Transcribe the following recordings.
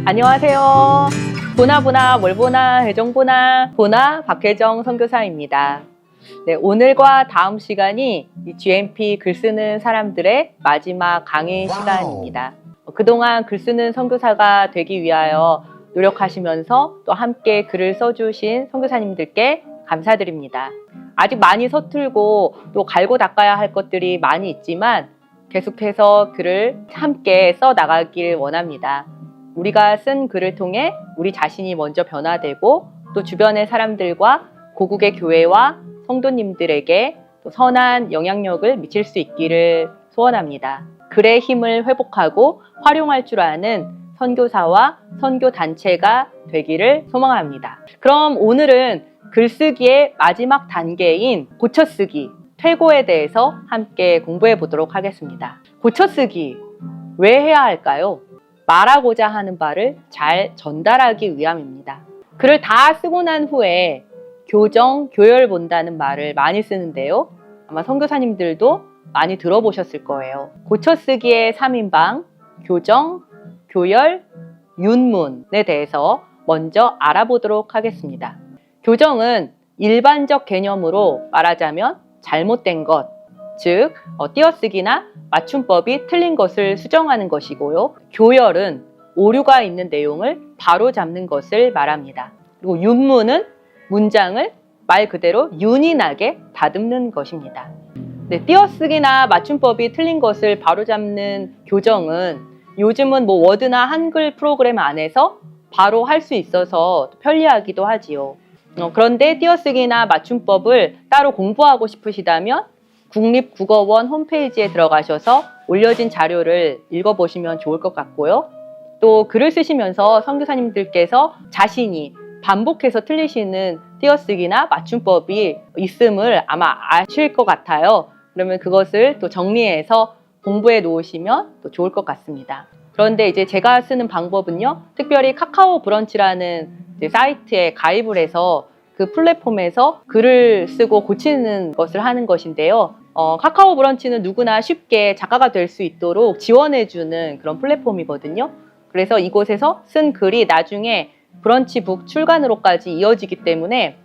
안녕하세요. 보나 뭘 보나 혜정 보나 박혜정 선교사입니다. 네, 오늘과 다음 시간이 이 GMP 글 쓰는 사람들의 마지막 강의 시간입니다. 그동안 글 쓰는 선교사가 되기 위하여 노력하시면서 또 함께 글을 써주신 선교사님들께 감사드립니다. 아직 많이 서툴고 또 갈고 닦아야 할 것들이 많이 있지만 계속해서 글을 함께 써 나가길 원합니다. 우리가 쓴 글을 통해 우리 자신이 먼저 변화되고 또 주변의 사람들과 고국의 교회와 성도님들에게 또 선한 영향력을 미칠 수 있기를 소원합니다. 글의 힘을 회복하고 활용할 줄 아는 선교사와 선교단체가 되기를 소망합니다. 그럼 오늘은 글쓰기의 마지막 단계인 고쳐쓰기, 퇴고에 대해서 함께 공부해 보도록 하겠습니다. 고쳐쓰기, 왜 해야 할까요? 말하고자 하는 바를 잘 전달하기 위함입니다. 글을 다 쓰고 난 후에 교정, 교열 본다는 말을 많이 쓰는데요. 아마 선교사님들도 많이 들어보셨을 거예요. 고쳐쓰기의 3인방, 교정, 교열, 윤문에 대해서 먼저 알아보도록 하겠습니다. 교정은 일반적 개념으로 말하자면 잘못된 것, 즉 띄어쓰기나 맞춤법이 틀린 것을 수정하는 것이고요. 교열은 오류가 있는 내용을 바로잡는 것을 말합니다. 그리고 윤문은 문장을 말 그대로 윤이 나게 다듬는 것입니다. 네, 띄어쓰기나 맞춤법이 틀린 것을 바로잡는 교정은 요즘은 워드나 한글 프로그램 안에서 바로 할 수 있어서 편리하기도 하지요. 그런데 띄어쓰기나 맞춤법을 따로 공부하고 싶으시다면 국립국어원 홈페이지에 들어가셔서 올려진 자료를 읽어보시면 좋을 것 같고요. 또 글을 쓰시면서 선교사님들께서 자신이 반복해서 틀리시는 띄어쓰기나 맞춤법이 있음을 아마 아실 것 같아요. 그러면 그것을 또 정리해서 공부해 놓으시면 또 좋을 것 같습니다. 그런데 이제 제가 쓰는 방법은요, 특별히 카카오 브런치라는 사이트에 가입을 해서 그 플랫폼에서 글을 쓰고 고치는 것을 하는 것인데요. 카카오 브런치는 누구나 쉽게 작가가 될 수 있도록 지원해주는 그런 플랫폼이거든요. 그래서 이곳에서 쓴 글이 나중에 브런치북 출간으로까지 이어지기 때문에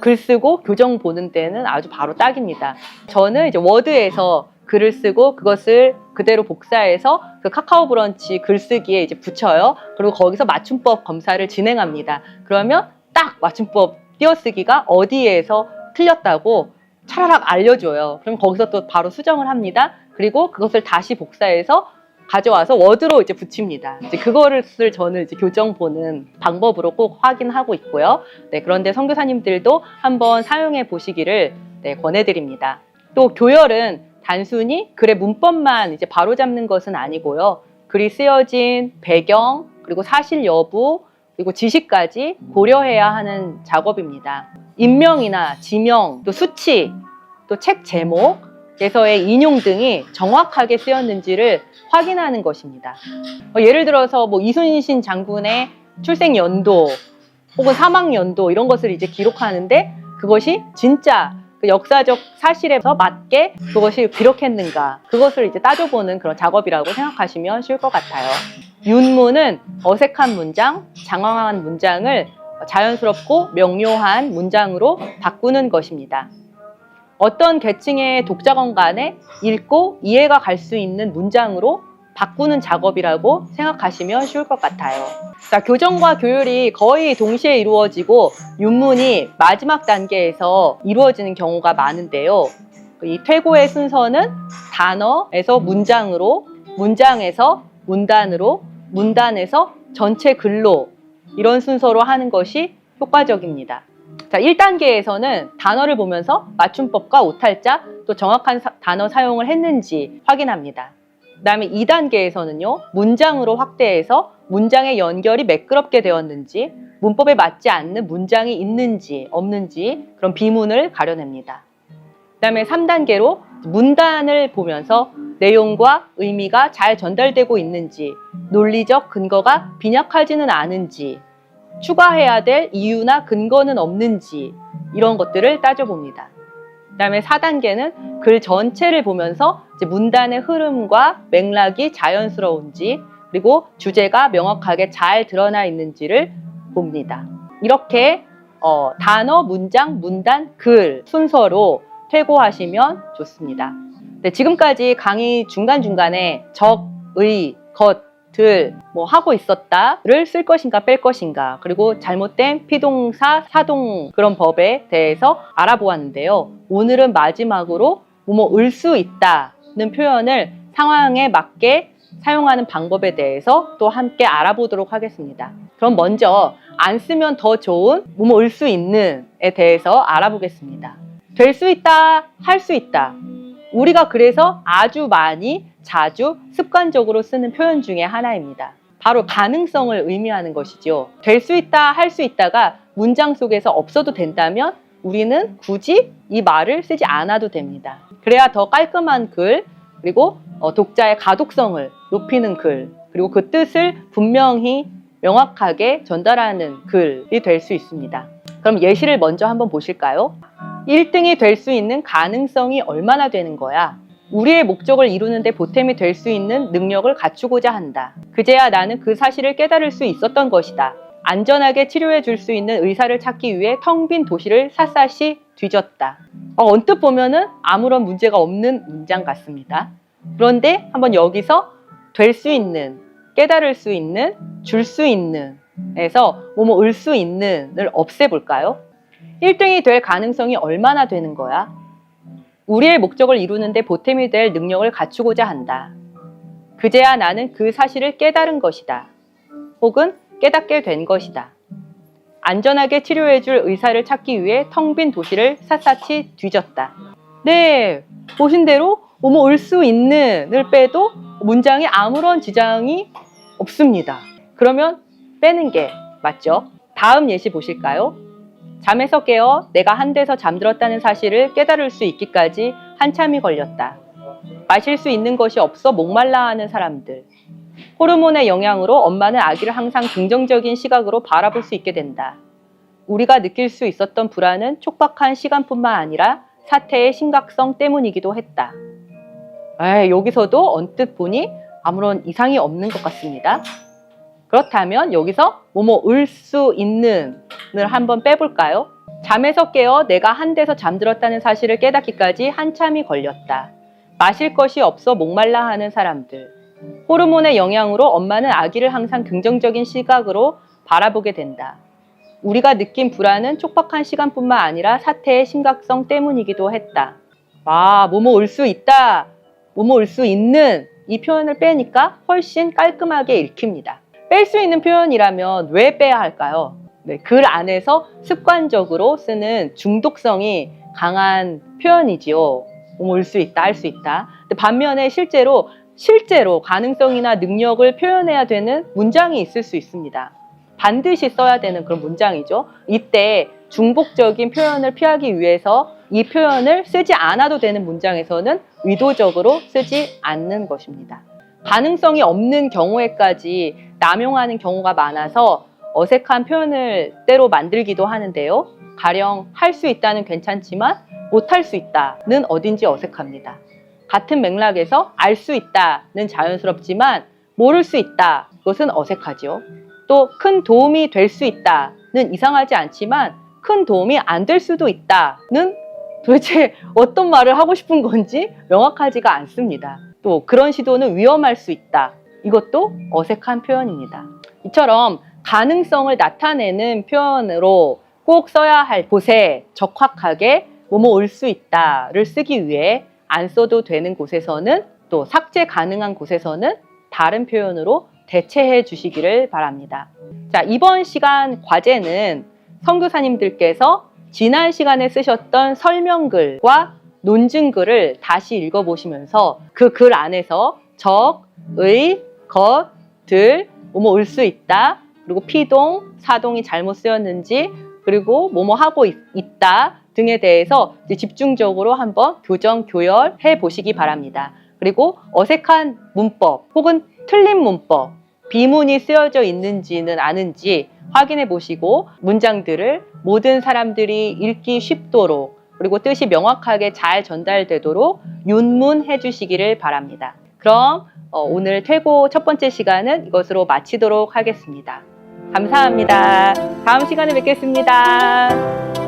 글 쓰고 교정 보는 데는 아주 바로 딱입니다. 저는 이제 워드에서 글을 쓰고 그것을 그대로 복사해서 그 카카오 브런치 글쓰기에 이제 붙여요. 그리고 거기서 맞춤법 검사를 진행합니다. 그러면 딱 맞춤법 띄어쓰기가 어디에서 틀렸다고 차라락 알려줘요. 그럼 거기서 또 바로 수정을 합니다. 그리고 그것을 다시 복사해서 가져와서 워드로 이제 붙입니다. 이제 그거를 저는 이제 교정 보는 방법으로 꼭 확인하고 있고요. 네, 그런데 선교사님들도 한번 사용해 보시기를 권해드립니다. 또 교열은 단순히 글의 문법만 이제 바로잡는 것은 아니고요. 글이 쓰여진 배경, 그리고 사실 여부, 그리고 지시까지 고려해야 하는 작업입니다. 인명이나 지명, 또 수치, 또 책 제목에서의 인용 등이 정확하게 쓰였는지를 확인하는 것입니다. 예를 들어서 이순신 장군의 출생 연도 혹은 사망 연도 이런 것을 이제 기록하는데 그것이 진짜 그 역사적 사실에 맞게 그것이 기록했는가, 그것을 이제 따져보는 그런 작업이라고 생각하시면 쉬울 것 같아요. 윤문은 어색한 문장, 장황한 문장을 자연스럽고 명료한 문장으로 바꾸는 것입니다. 어떤 계층의 독자건 간에 읽고 이해가 갈 수 있는 문장으로 바꾸는 작업이라고 생각하시면 쉬울 것 같아요. 자, 교정과 교열이 거의 동시에 이루어지고 윤문이 마지막 단계에서 이루어지는 경우가 많은데요. 이 퇴고의 순서는 단어에서 문장으로, 문장에서 문단으로, 문단에서 전체 글로 이런 순서로 하는 것이 효과적입니다. 자, 1단계에서는 단어를 보면서 맞춤법과 오탈자 또 정확한 단어 사용을 했는지 확인합니다. 그 다음에 2단계에서는요, 문장으로 확대해서 문장의 연결이 매끄럽게 되었는지, 문법에 맞지 않는 문장이 있는지 없는지 그런 비문을 가려냅니다. 그 다음에 3단계로 문단을 보면서 내용과 의미가 잘 전달되고 있는지, 논리적 근거가 빈약하지는 않은지, 추가해야 될 이유나 근거는 없는지 이런 것들을 따져봅니다. 그 다음에 4단계는 글 전체를 보면서 이제 문단의 흐름과 맥락이 자연스러운지, 그리고 주제가 명확하게 잘 드러나 있는지를 봅니다. 이렇게 단어, 문장, 문단, 글 순서로 퇴고하시면 좋습니다. 네, 지금까지 강의 중간중간에 적, 의, 것, 들, 하고 있었다를 쓸 것인가 뺄 것인가, 그리고 잘못된 피동사, 사동 그런 법에 대해서 알아보았는데요. 오늘은 마지막으로 을 수 있다는 표현을 상황에 맞게 사용하는 방법에 대해서 또 함께 알아보도록 하겠습니다. 그럼 먼저 안 쓰면 더 좋은 을 수 있는에 대해서 알아보겠습니다. 될 수 있다, 할 수 있다. 우리가 그래서 아주 많이, 자주, 습관적으로 쓰는 표현 중에 하나입니다. 바로 가능성을 의미하는 것이죠. 될 수 있다, 할 수 있다가 문장 속에서 없어도 된다면 우리는 굳이 이 말을 쓰지 않아도 됩니다. 그래야 더 깔끔한 글, 그리고 독자의 가독성을 높이는 글, 그리고 그 뜻을 분명히 명확하게 전달하는 글이 될 수 있습니다. 그럼 예시를 먼저 한번 보실까요? 1등이 될 수 있는 가능성이 얼마나 되는 거야? 우리의 목적을 이루는데 보탬이 될 수 있는 능력을 갖추고자 한다. 그제야 나는 그 사실을 깨달을 수 있었던 것이다. 안전하게 치료해 줄 수 있는 의사를 찾기 위해 텅 빈 도시를 샅샅이 뒤졌다. 언뜻 보면은 아무런 문제가 없는 문장 같습니다. 그런데 한번 여기서 될 수 있는, 깨달을 수 있는, 줄 수 있는 에서 을 수 있는을 없애볼까요? 1등이 될 가능성이 얼마나 되는 거야? 우리의 목적을 이루는데 보탬이 될 능력을 갖추고자 한다. 그제야 나는 그 사실을 깨달은 것이다. 혹은 깨닫게 된 것이다. 안전하게 치료해줄 의사를 찾기 위해 텅 빈 도시를 샅샅이 뒤졌다. 네, 보신 대로 올 수 있는을 빼도 문장에 아무런 지장이 없습니다. 그러면 빼는 게 맞죠? 다음 예시 보실까요? 잠에서 깨어 내가 한 데서 잠들었다는 사실을 깨달을 수 있기까지 한참이 걸렸다. 마실 수 있는 것이 없어 목말라 하는 사람들. 호르몬의 영향으로 엄마는 아기를 항상 긍정적인 시각으로 바라볼 수 있게 된다. 우리가 느낄 수 있었던 불안은 촉박한 시간뿐만 아니라 사태의 심각성 때문이기도 했다. 여기서도 언뜻 보니 아무런 이상이 없는 것 같습니다. 그렇다면 여기서 을 수 있는을 한번 빼볼까요? 잠에서 깨어 내가 한 데서 잠들었다는 사실을 깨닫기까지 한참이 걸렸다. 마실 것이 없어 목말라 하는 사람들. 호르몬의 영향으로 엄마는 아기를 항상 긍정적인 시각으로 바라보게 된다. 우리가 느낀 불안은 촉박한 시간뿐만 아니라 사태의 심각성 때문이기도 했다. 을 수 있다, 을 수 있는 이 표현을 빼니까 훨씬 깔끔하게 읽힙니다. 뺄 수 있는 표현이라면 왜 빼야 할까요? 네, 글 안에서 습관적으로 쓰는 중독성이 강한 표현이지요. 올 수 있다, 할 수 있다. 근데 반면에 실제로 가능성이나 능력을 표현해야 되는 문장이 있을 수 있습니다. 반드시 써야 되는 그런 문장이죠. 이때 중복적인 표현을 피하기 위해서 이 표현을 쓰지 않아도 되는 문장에서는 의도적으로 쓰지 않는 것입니다. 가능성이 없는 경우에까지 남용하는 경우가 많아서 어색한 표현을 때로 만들기도 하는데요. 가령 할 수 있다는 괜찮지만 못할 수 있다는 어딘지 어색합니다. 같은 맥락에서 알 수 있다는 자연스럽지만 모를 수 있다, 그것은 어색하죠. 또 큰 도움이 될 수 있다는 이상하지 않지만 큰 도움이 안 될 수도 있다는 도대체 어떤 말을 하고 싶은 건지 명확하지가 않습니다. 또 그런 시도는 위험할 수 있다. 이것도 어색한 표현입니다. 이처럼 가능성을 나타내는 표현으로 꼭 써야 할 곳에 적확하게 올 수 있다를 쓰기 위해 안 써도 되는 곳에서는, 또 삭제 가능한 곳에서는 다른 표현으로 대체해 주시기를 바랍니다. 자, 이번 시간 과제는 선교사님들께서 지난 시간에 쓰셨던 설명글과 논증글을 다시 읽어보시면서 그 글 안에서 적, 의, 것, 들, 올 수 있다, 그리고 피동, 사동이 잘못 쓰였는지, 그리고 하고 있다 등에 대해서 집중적으로 한번 교정, 교열해 보시기 바랍니다. 그리고 어색한 문법 혹은 틀린 문법, 비문이 쓰여져 있는지는 아는지 확인해 보시고 문장들을 모든 사람들이 읽기 쉽도록, 그리고 뜻이 명확하게 잘 전달되도록 윤문해 주시기를 바랍니다. 그럼 오늘 퇴고 첫 번째 시간은 이것으로 마치도록 하겠습니다. 감사합니다. 다음 시간에 뵙겠습니다.